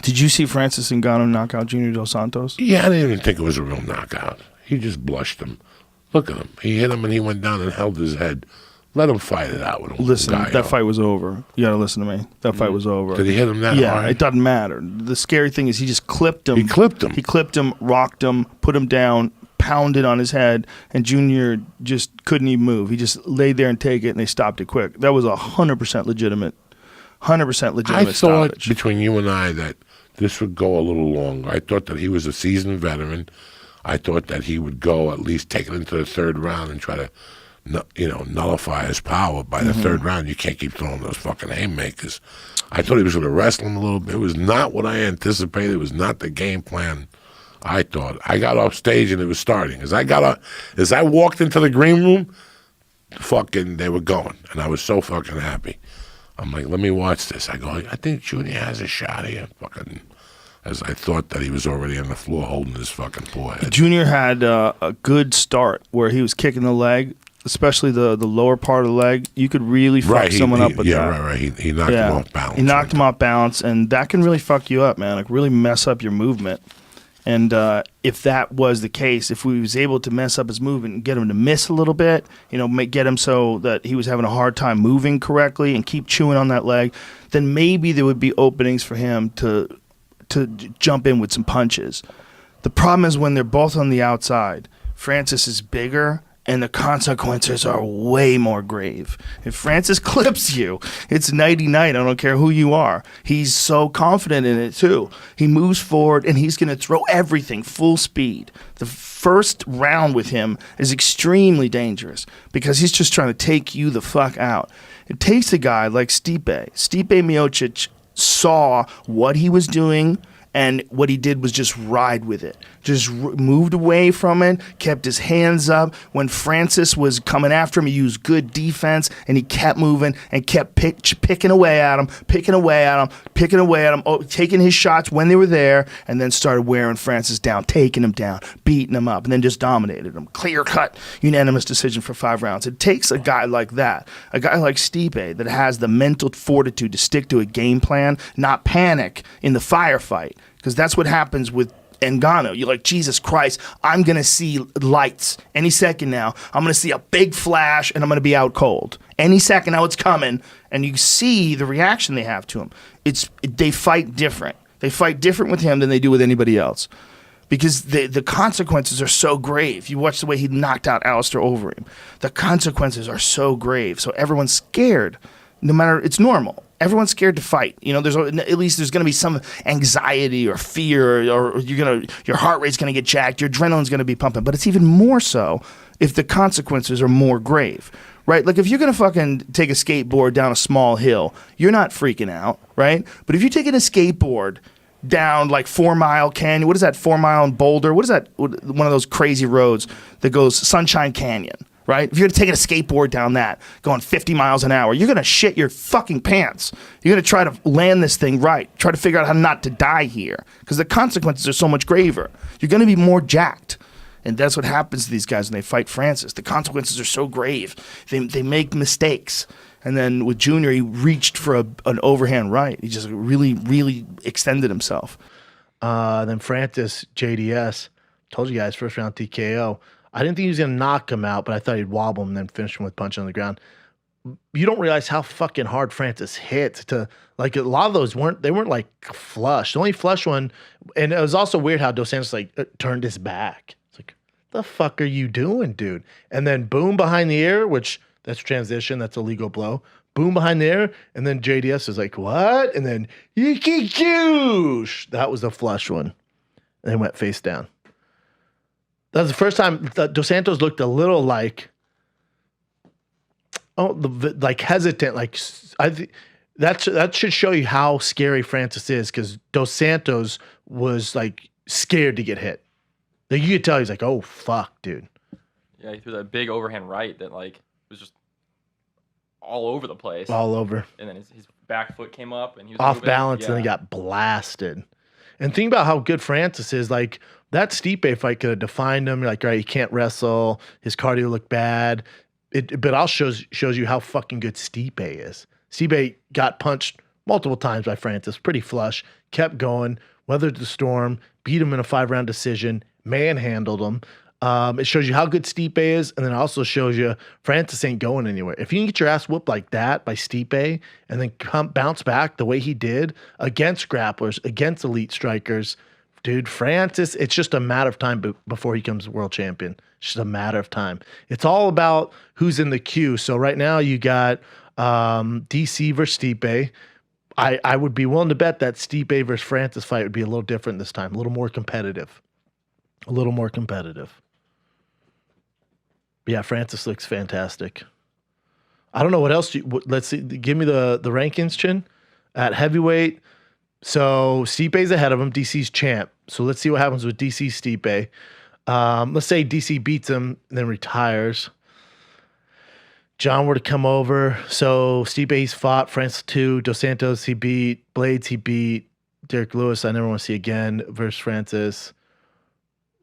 Did you see Francis Ngannou knock out Junior Dos Santos? Yeah, I didn't even think it was a real knockout. He just blushed him. Look at him. He hit him and he went down and held his head. Let him fight it out with him. Listen, that fight was over. You got to listen to me. That fight was over. Did he hit him that hard? Yeah, it doesn't matter. The scary thing is he just clipped him. He clipped him. He clipped him, rocked him, put him down, pounded on his head, and Junior just couldn't even move. He just laid there and take it, and they stopped it quick. That was 100% legitimate. 100% legitimate I thought stoppage. between you and I that this would go a little longer. I thought that he was a seasoned veteran. I thought that he would go at least take it into the third round and try to, nullify his power by the third round. You can't keep throwing those fucking haymakers. I thought he was going to wrestle him a little bit. It was not what I anticipated. It was not the game plan I thought. I got off stage and it was starting. As I walked into the green room, they were going. And I was so fucking happy. I'm like, let me watch this. I go, I think Junior has a shot here. Fucking, as I thought that he was already on the floor holding his fucking poor head. Junior had a good start where he was kicking the leg, especially the lower part of the leg. You could really fuck someone up with that. Yeah, right. He knocked him off balance. He knocked him off balance, and that can really fuck you up, man. Like, really mess up your movement. And if that was the case, if we was able to mess up his movement and get him to miss a little bit, get him so that he was having a hard time moving correctly and keep chewing on that leg, then maybe there would be openings for him to jump in with some punches. The problem is when they're both on the outside, Francis is bigger, and the consequences are way more grave. If Francis clips you, it's nighty-night. I don't care who you are. He's so confident in it, too. He moves forward, and he's going to throw everything full speed. The first round with him is extremely dangerous because he's just trying to take you the fuck out. It takes a guy like Stipe. Stipe Miocic saw what he was doing, and what he did was just ride with it. Just moved away from it, kept his hands up. When Francis was coming after him, he used good defense, and he kept moving and kept picking away at him, taking his shots when they were there, and then started wearing Francis down, taking him down, beating him up, and then just dominated him. Clear-cut, unanimous decision for 5 rounds. It takes a guy like that, a guy like Stipe, that has the mental fortitude to stick to a game plan, not panic in the firefight. Because that's what happens with Ngannou. You're like, Jesus Christ, I'm going to see lights any second now. I'm going to see a big flash, and I'm going to be out cold. Any second now it's coming, and you see the reaction they have to him. They fight different. They fight different with him than they do with anybody else. Because the consequences are so grave. You watch the way he knocked out Alistair Overeem. The consequences are so grave. So everyone's scared. No matter, it's normal. Everyone's scared to fight. There's at least there's going to be some anxiety or fear, or your heart rate's going to get jacked, your adrenaline's going to be pumping. But it's even more so if the consequences are more grave, right? Like if you're going to fucking take a skateboard down a small hill, you're not freaking out, right? But if you're taking a skateboard down like 4 Mile Canyon, what is that? 4 Mile in Boulder? What is that? One of those crazy roads that goes Sunshine Canyon. Right? If you're taking a skateboard down that, going 50 miles an hour, you're going to shit your fucking pants. You're going to try to land this thing right. Try to figure out how not to die here. Because the consequences are so much graver. You're going to be more jacked. And that's what happens to these guys when they fight Francis. The consequences are so grave. They make mistakes. And then with Junior, he reached for an overhand right. He just really, really extended himself. Then Francis, JDS, told you guys, first round TKO. I didn't think he was going to knock him out, but I thought he'd wobble him and then finish him with punch on the ground. You don't realize how fucking hard Francis hit. A lot of those weren't like flush. The only flush one, and it was also weird how Dos Santos turned his back. It's like, the fuck are you doing, dude? And then boom behind the ear, which that's transition, that's a legal blow. Boom behind the ear, and then JDS is like, what? And then yiki-goosh. That was the flush one. And they went face down. That was the first time that Dos Santos looked a little like, hesitant. That should show you how scary Francis is, because Dos Santos was like scared to get hit. Like, you could tell he's like, oh fuck, dude. Yeah, he threw that big overhand right that was just all over the place. All over. And then his back foot came up and he was off moving. balance, and he got blasted. And think about how good Francis is. Like, that Stipe fight could have defined him. You're like, all right, he can't wrestle. His cardio looked bad. But also shows you how fucking good Stipe is. Stipe got punched multiple times by Francis, pretty flush, kept going, weathered the storm, beat him in a 5-round decision, manhandled him. It shows you how good Stipe is, and then it also shows you Francis ain't going anywhere. If you can get your ass whooped like that by Stipe and then bounce back the way he did against grapplers, against elite strikers, dude, Francis, it's just a matter of time before he becomes world champion. It's just a matter of time. It's all about who's in the queue. So right now you got DC versus Stipe. I would be willing to bet that Stipe versus Francis fight would be a little different this time, a little more competitive. A little more competitive. But yeah, Francis looks fantastic. I don't know what else. Let's see. Give me the rankings, Chin. At heavyweight, so Stipe's ahead of him. DC's champ. So let's see what happens with DC Stipe. Let's say DC beats him and then retires. John were to come over. So Stipe, he's fought. Francis 2. Dos Santos, he beat. Blades, he beat. Derek Lewis, I never want to see again, versus Francis.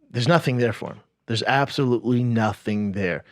There's nothing there for him. There's absolutely nothing there.